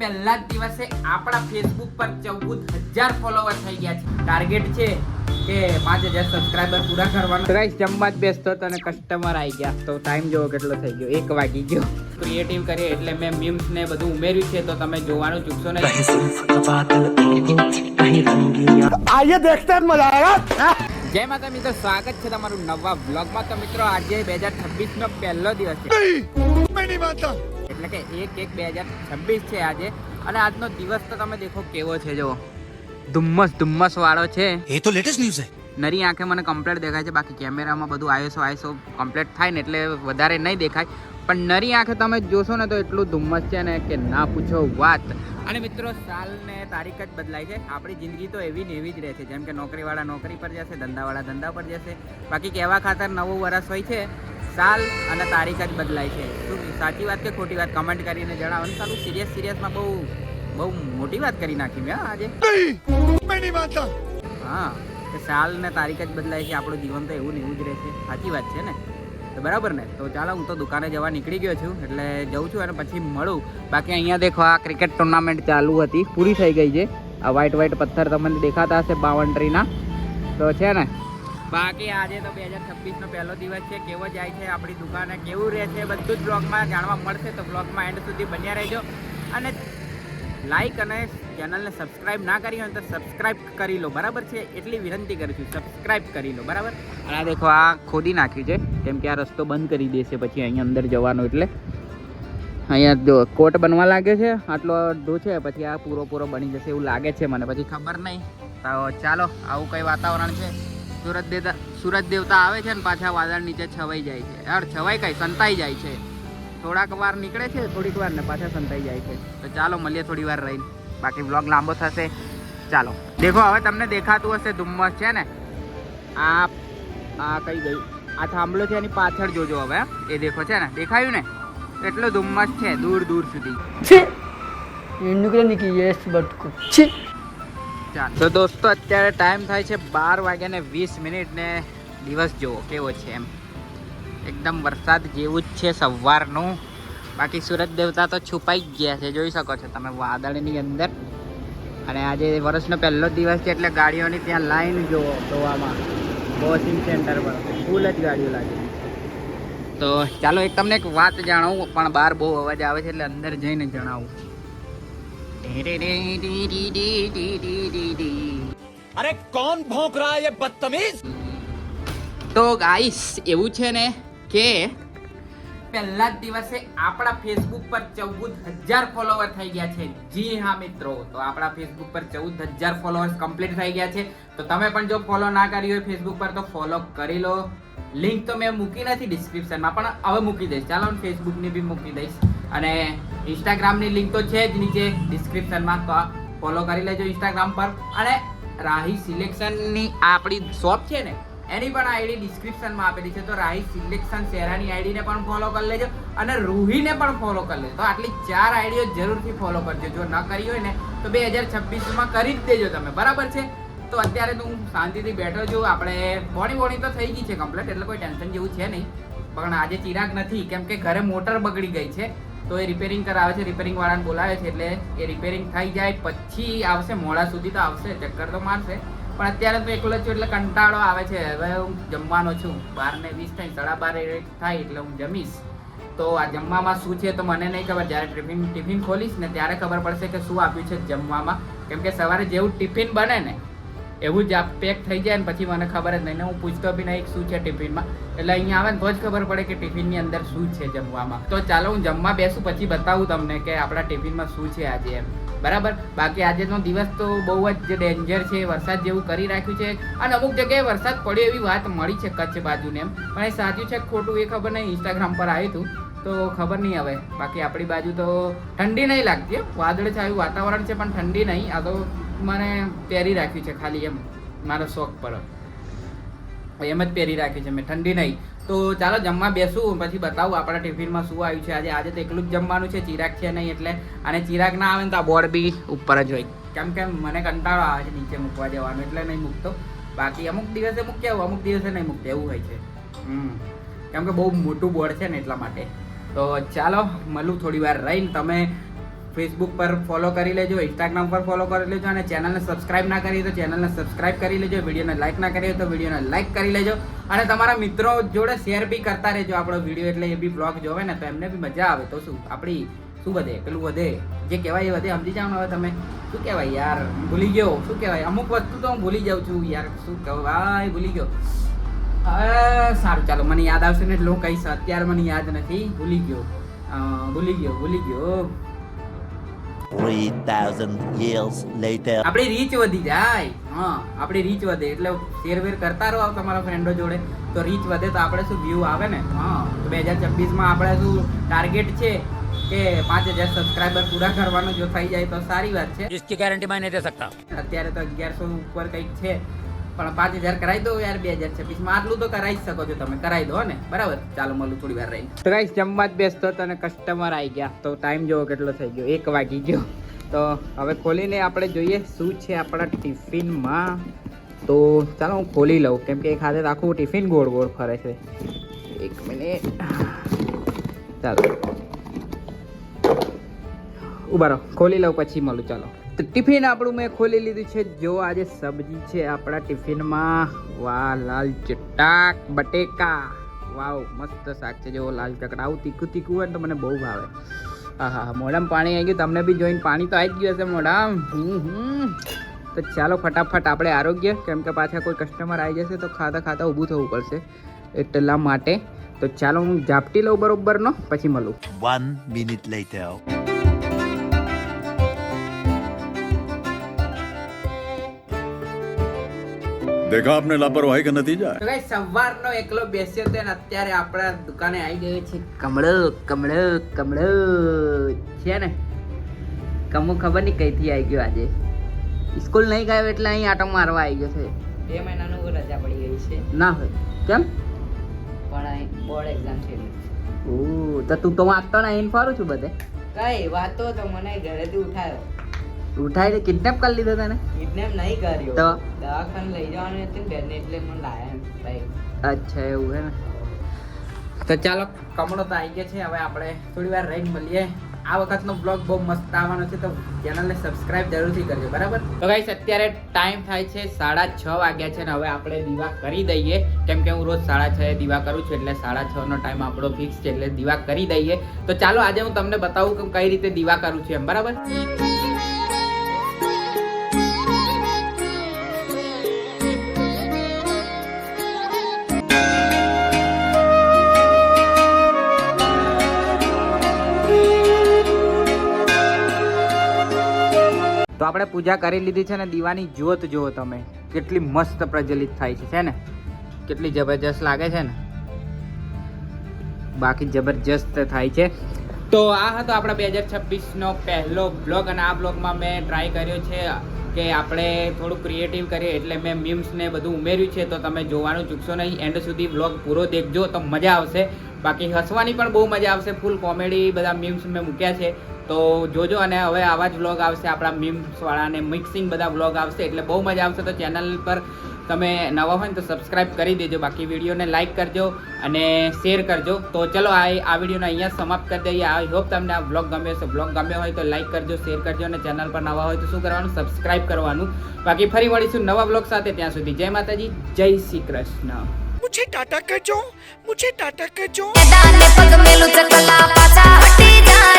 પહેલા જ દિવસે આપણા ફેસબુક પર 14,000 ફોલોવર થઈ ગયા છે. ટાર્ગેટ છે કે 5,000 સબસ્ક્રાઇબર પૂરા કરવાના. ગાઈસ જમવા જ બેસતો તો અને કસ્ટમર આવી ગયા. તો ટાઈમ જોવો કેટલો થઈ ગયો, 1 વાગી ગયો. ક્રિએટિવ કરીએ એટલે મેં મીમ્સ ને બધું ઉમેર્યું છે, તો તમે જોવાનું ચૂકશો નહીં. आइए देखते हैं मजा आएगा. જય માતા મિત્રો, સ્વાગત છે તમારું નવા વ્લોગમાં. તો મિત્રો આજે 2026 નો પહેલો દિવસ છે, એટલે કે 1/1/2026 છે આજે. અને આજનો દિવસ તો તમે દેખો કેવો છે, જો ધુમ્મસ વાળો છે. ये तो लेटेस्ट न्यूज़ है. નરી આંખે મને કમ્પ્લીટ દેખાય છે, બાકી કેમેરામાં બધું આઈએસઓ કમ્પ્લીટ થાય ને એટલે વધારે નહીં દેખાય. પણ નરી આંખે તમે જોશો ને તો એટલું ધુમ્મસ છે ને કે ના પૂછો વાત. અને મિત્રો સાલ ને તારીખ જ બદલાય છે. આપણી જિંદગી તો એવી ને એવી જ રહે છે. જેમ કે નોકરીવાળા નોકરી પર જશે, ધંધાવાળા ધંધા પર જશે. બાકી કહેવા ખાતર નવું વર્ષ હોય છે, સાલ અને તારીખ જ બદલાય છે. શું સાચી વાત કે ખોટી વાત કમેન્ટ કરીને જણાવવાનું. સારું સિરિયસમાં બહુ મોટી વાત કરી નાખી મેં આજે. હા, કે સાલ ને તારીખ જ બદલાય છે. આપણું જીવન તો એવું ને એવું જ રહે છે. સાચી વાત છે ને? તો બરાબર ને? તો ચાલો, હું તો દુકાને જવા નીકળી ગયો છું, એટલે જઉં છું અને પછી મળું. બાકી અહીંયા દેખો, આ ક્રિકેટ ટુર્નામેન્ટ ચાલુ હતી, પૂરી થઈ ગઈ છે. આ વ્હાઈટ પથ્થર તમને દેખાતા હશે બાઉન્ડ્રીના, તો છે ને. બાકી આજે તો 2026 નો પહેલો દિવસ છે. કેવો જાય છે આપણી દુકાને, કેવું રહે છે, બધું જ બ્લોગમાં જાણવા મળશે. તો બ્લોગમાં એન્ડ સુધી બન્યા રહેજો. અને લાઈક અને ચેનલને સબસ્ક્રાઇબ ના કરી હોય તો સબસ્ક્રાઇબ કરી લો, બરાબર છે? એટલી વિનંતી કરું છું, સબસ્ક્રાઇબ કરી લો, બરાબર. અને આ દેખો, આ ખોદી નાખ્યું છે, કેમ કે આ રસ્તો બંધ કરી દેશે પછી અહીંયા અંદર જવાનો. એટલે અહીંયા જો કોટ બનવા લાગે છે, આટલો અડધો છે, પછી આ પૂરો બની જશે એવું લાગે છે મને, પછી ખબર નહીં. તો ચાલો, આવું કંઈ વાતાવરણ છે. સૂરજ દેવતા આવે છે ને પાછા વાદળ નીચે છવાઈ જાય છે. યાર છવાઈ કઈ, સંતાઈ જાય છે. થોડાક વાર નીકળે છે, થોડીક વાર ને પાછા સંતાઈ જાય છે. તો ચાલો મળીએ થોડી વાર રહીને, બાકી બ્લોગ લાંબો થશે. ચાલો દેખો, હવે તમને દેખાતું હશે ધુમ્મસ છે ને. આ કઈ ગયું, આ થાંભલો છે, એની પાછળ જોજો હવે. એ દેખો છે ને, દેખાયું ને? એટલો ધુમ્મસ છે દૂર સુધી. ચાલો તો દોસ્તો, અત્યારે ટાઈમ થાય છે 12:20 ને દિવસ જુઓ કેવો છે એમ. એકદમ વરસાદ જેવું જ છે સવારનું. બાકી સૂરજ દેવતા તો છુપાઈ ગયા છે, જોઈ શકો છો તમે વાદળની અંદર. અને આજે વર્ષનો પહેલો દિવસ છે, એટલે ગાડીઓની ત્યાં લાઈન જુઓ જોવામાં. વોશિંગ સેન્ટર પર ફૂલ જ ગાડીઓ લાગે. તો ચાલો, તમને એક વાત જણાવું, પણ બહાર બહુ અવાજ આવે છે એટલે અંદર જઈને જણાવું. अरे कौन भौंक रहा है ये बदतमीज. તો ગાઈસ એવું છે ને કે પહેલા જ દિવસે આપણા ફેસબુક પર 14,000 ફોલોવર થઈ ગયા છે. જી હા મિત્રો, તો આપણા ફેસબુક પર 14,000 ફોલોવર્સ કમ્પ્લીટ થઈ ગયા છે. તો તમે પણ જો ફોલો ના કરી હોય ફેસબુક પર તો ફોલો કરી લો. લિંક તો મેં મૂકી નથી ડિસ્ક્રિપ્શનમાં, પણ હવે મૂકી દઈશ. ચાલો, ફેસબુકની બી મૂકી દઈશ. અને ઇન્સ્ટાગ્રામની લિંક તો છે જ નીચે ડિસ્ક્રિપ્શનમાં, તો ફોલો કરી લેજો ઇન્સ્ટાગ્રામ પર. અને રાહી સિલેક્શનની આપણી શોપ છે ને, એની પણ આઈડી ડિસ્ક્રિપ્શનમાં આપેલી છે. તો રાહી સિલેક્શન શેરાની આઈડીને પણ ફોલો કરી લેજો, અને રૂહીને પણ ફોલો કરી લેજો. તો આટલી 4 આઈડીઓ જરૂરથી ફોલો કરજો. જો ન કરી હોય ને તો 2026માં કરી જ દેજો તમે, બરાબર છે? તો અત્યારે તો હું શાંતિથી બેઠો છું. આપણે બોણી તો થઈ ગઈ છે કમ્પ્લીટ, એટલે કોઈ ટેન્શન જેવું છે નહીં. પણ આજે ચિરાગ નથી, કેમ કે ઘરે મોટર બગડી ગઈ છે, તો એ રિપેરિંગ કરાવે છે. રિપેરિંગ વાળાને બોલાવે છે, એટલે એ રિપેરિંગ થઈ જાય પછી આવશે. મોડા સુધી તો આવશે, ચક્કર તો મારશે. પણ અત્યારે તો એકલો છું એટલે કંટાળો આવે છે. હવે હું જમવાનો છું, 12:20 થાય, 12:30 થાય એટલે હું જમીશ. તો આ જમવામાં શું છે તો મને નહીં ખબર. જ્યારે ટિફિન ખોલીશ ને ત્યારે ખબર પડશે કે શું આપ્યું છે જમવામાં. કેમ કે સવારે જેવું ટિફિન બને ને એવું જ પેક થઈ જાય ને પછી મને ખબર જ નહીં ને હું પૂછતો બી નહીં શું છે ટિફિનમાં. એટલે અહીંયા આવે ને તો જ ખબર પડે કે ટિફિનની અંદર શું છે જમવામાં. તો ચાલો હું જમવા બેસું પછી બતાવું તમને કે આપણા ટિફિનમાં શું છે આજે એમ, બરાબર. બાકી આજનો દિવસ તો બહુ જ ડેન્જર છે. વરસાદ જેવું કરી રાખ્યું છે, અને અમુક જગ્યાએ વરસાદ પડ્યો એવી વાત મળી છે કચ્છ બાજુને એમ. પણ એ સાચું છે ખોટું એ ખબર નહીં. ઇન્સ્ટાગ્રામ પર આવ્યું હતું તો ખબર નહીં હવે. બાકી આપણી બાજુ તો ઠંડી નહીં લાગતી, વાદળ છાયું વાતાવરણ છે, પણ ઠંડી નહીં. આ તો મને પહેરી રાખ્યું છે ખાલી એમ, મારો શોખ પર એમ જ પહેરી રાખ્યું છે મેં, ઠંડી નહીં. તો ચાલો જમવા બેસું પછી બતાવું આપણા ટિફિનમાં શું આવ્યું છે આજે તો એકલું જ જમવાનું છે, ચિરાગ છે નહીં એટલે. અને ચિરાગ ના આવે ને તો આ બોર્ડ બી ઉપર જ હોય, કેમ કે મને કંટાળો આવે છે નીચે મૂકવા જવાનું, એટલે નહીં મૂકતો. બાકી અમુક દિવસે મૂકી આવું, અમુક દિવસે નહીં મૂકતો, એવું હોય છે. કેમ કે બહુ મોટું બોર્ડ છે ને એટલા માટે. તો ચાલો મળું થોડી વાર રહીને. તમે ફેસબુક પર ફોલો કરી લેજો, ઇન્સ્ટાગ્રામ પર ફોલો કરી લેજો અને ચેનલને સબસ્ક્રાઇબ ના કરી તો ચેનલને સબસ્ક્રાઇબ કરી લેજો, વિડીયોને લાઇક ના કરી તો વિડીયોને લાઇક કરી લેજો અને તમારા મિત્રો જોડે શેર બી કરતા રહેજો આપણો વિડીયો, એટલે એ બી બ્લોગ જોવે ને તો એમને બી મજા આવે. તો શું આપણી શું વધે, પેલું વધે, જે કહેવાય એ વધે. સમજી જાવ ને હવે તમે શું કહેવાય યાર, ભૂલી ગયો શું કહેવાય, અમુક વસ્તુ તો હું ભૂલી જાઉં છું યાર, શું કહેવાય ભૂલી ગયો. સારું ચાલો, મને યાદ આવશે ને એટલે હું કહીશ, અત્યારે મને યાદ નથી, ભૂલી ગયો. 3,000 years later. આપણી રીચ વધી જાય. હા, આપણી રીચ વધે એટલે શેરવેર કરતા રહો તમારા ફ્રેન્ડો જોડે, તો રીચ વધે તો આપણે શું વ્યૂ આવે ને. હા, તો 2026 આપણે શું ટાર્ગેટ છે કે 5,000 સબસ્ક્રાઇબર પૂરા કરવાનું, જો થઈ જાય તો સારી વાત છે. इसकी गारंटी मैं नहीं दे सकता. અત્યારે તો 1100 ઉપર કંઈક છે, પણ 5,000 કરાવી દો યાર 2026 માં. આટલું તો કરાવી જ શકો છો તમે, કરાવી દો ને, બરાબર. ચાલો મળું થોડી વાર રહી. તો ગાઈસ જમવા જ બેસતો હતો અને કસ્ટમર આવી ગયા, તો ટાઈમ જોવો કેટલો થઈ ગયો, 1 વાગી ગયો. તો હવે ખોલીને આપણે જોઈએ શું છે આપણા ટિફિનમાં. તો ચાલો હું ખોલી લઉં, કેમ કે એક હાથે આખું ટિફિન ગોળ ગોળ ફરે છે. 1 મિનિટ, ચાલો ઉભા રહો, ખોલી લઉં પછી મળું. ચાલો, તો ટિફિન આપણું મેં ખોલી લીધું છે. જો આજે સબ્જી છે આપણા ટિફિનમાં, વાહ લાલ ચટાક બટેકા, વાવ મસ્ત શાક છે. જો લાલ ચકડા, આવું તીખું તીખું હોય ને તો મને બહુ ભાવે. હા હા, મોઢામાં પાણી આવી ગયું, તમને બી જોઈને પાણી તો આવી જ ગયું હશે મોઢામાં. તો ચાલો ફટાફટ આપણે આરોગ્ય, કેમ કે પાછા કોઈ કસ્ટમર આવી જશે તો ખાતા ખાતા ઊભું થવું પડશે, એટલા માટે. તો ચાલો હું ઝાપટી લઉં બરોબરનો, પછી મળું. 1 minute later. देखा आपने लापरवाही का नतीजा તો ગાઈસ સવારનો એકલો બેસ્યો તો ને અત્યારે આપણા દુકાને આવી ગયો છે કમળો. છે ને કમો ખબર નહીં કઈથી આવી ગયો આજે. સ્કૂલ નહીં ગયો એટલે અહીં આટો મારવા આવી ગયો છે. 2 મહિનાનું રજા પડી ગઈ છે, ના હોય કેમ? પણ અહીં બોર્ડ એક્ઝામ છે એટલે. ઓહ, તો તું તો વાંચતો ને અહીં ફરું છું બધે. કઈ વાતો તો મને ઘરેથી ઉઠાયો, ઉઠાઈને કિડનેપ કરી લીધો તને? કિડનેપ નહીં કર્યો, તો દવાખાને લઈ જવાની હતી ને બેનને, એટલે મને લાયા એમ બાઈક. અચ્છા એવું હે ને. તો ચાલો કમળો તો આવી ગયા છે, હવે આપણે થોડી વાર રહીને મળીએ. આ વખતનો બ્લોગ બહુ મસ્ત આવવાનો છે, તો ચેનલને સબસ્ક્રાઇબ જરૂરથી કરજો, બરાબર. તો ગાઈસ અત્યારે ટાઈમ થાય છે 6:30 વાગ્યા છે ને હવે આપણે દીવા કરી દઈએ, કેમ કે હું રોજ 6:30 દીવા કરું છું, એટલે 6:30 નો ટાઈમ આપણો ફિક્સ છે, એટલે દીવા કરી દઈએ. તો ચાલો આજે હું તમને બતાવું કે કઈ રીતે દીવા કરું છું એમ, બરાબર. તો આપણે પૂજા કરી લીધી છે ને દીવાની જ્યોત જુઓ તમે, કેટલી મસ્ત પ્રજ્વલિત થાય છે ને, કેટલી જબરજસ્ત લાગે છે ને, બાકી જબરજસ્ત થાય છે. તો આ હતો આપણા 2026 નો પહેલો બ્લોગ, અને આ બ્લોગમાં મેં ટ્રાય કર્યો છે કે આપણે થોડું ક્રિએટિવ કરીએ, એટલે મેં મીમ્સ ને બધું ઉમેર્યું છે. તો તમે જોવાનું ચૂકશો નહીં, એન્ડ સુધી બ્લોગ પૂરો દેખજો તો મજા આવશે. બાકી હસવાની પણ બહુ મજા આવશે, ફૂલ કોમેડી બધા મીમ્સ મેં મૂક્યા છે, તો જોજો. અને હવે આવા જ વ્લોગ આવશે આપણા મીમ્સ વાળા અને મિક્સિંગ બધા વ્લોગ આવશે, એટલે બહુ મજા આવશે. તો ચેનલ પર તમે નવા હોય ને તો સબસ્ક્રાઇબ કરી દેજો, બાકી વિડીયોને લાઇક કરજો અને શેર કરજો. તો ચલો આ વિડીયોને અહીંયા સમાપ્ત કરી દઈએ. આઈ હોપ તમને આ વ્લોગ ગમ્યો હશે. વ્લોગ ગમ્યો હોય તો લાઇક કરજો, શેર કરજો અને ચેનલ પર નવા હોય તો શું કરવાનું, સબસ્ક્રાઇબ કરવાનું. બાકી ફરી મળીશું નવા વ્લોગ સાથે, ત્યાં સુધી જય માતાજી, જય શ્રી કૃષ્ણ. मुझे टाटा कर जो, मुझे टाटा कर जो. दाने पग में लुचकला पाचा हटी जाए.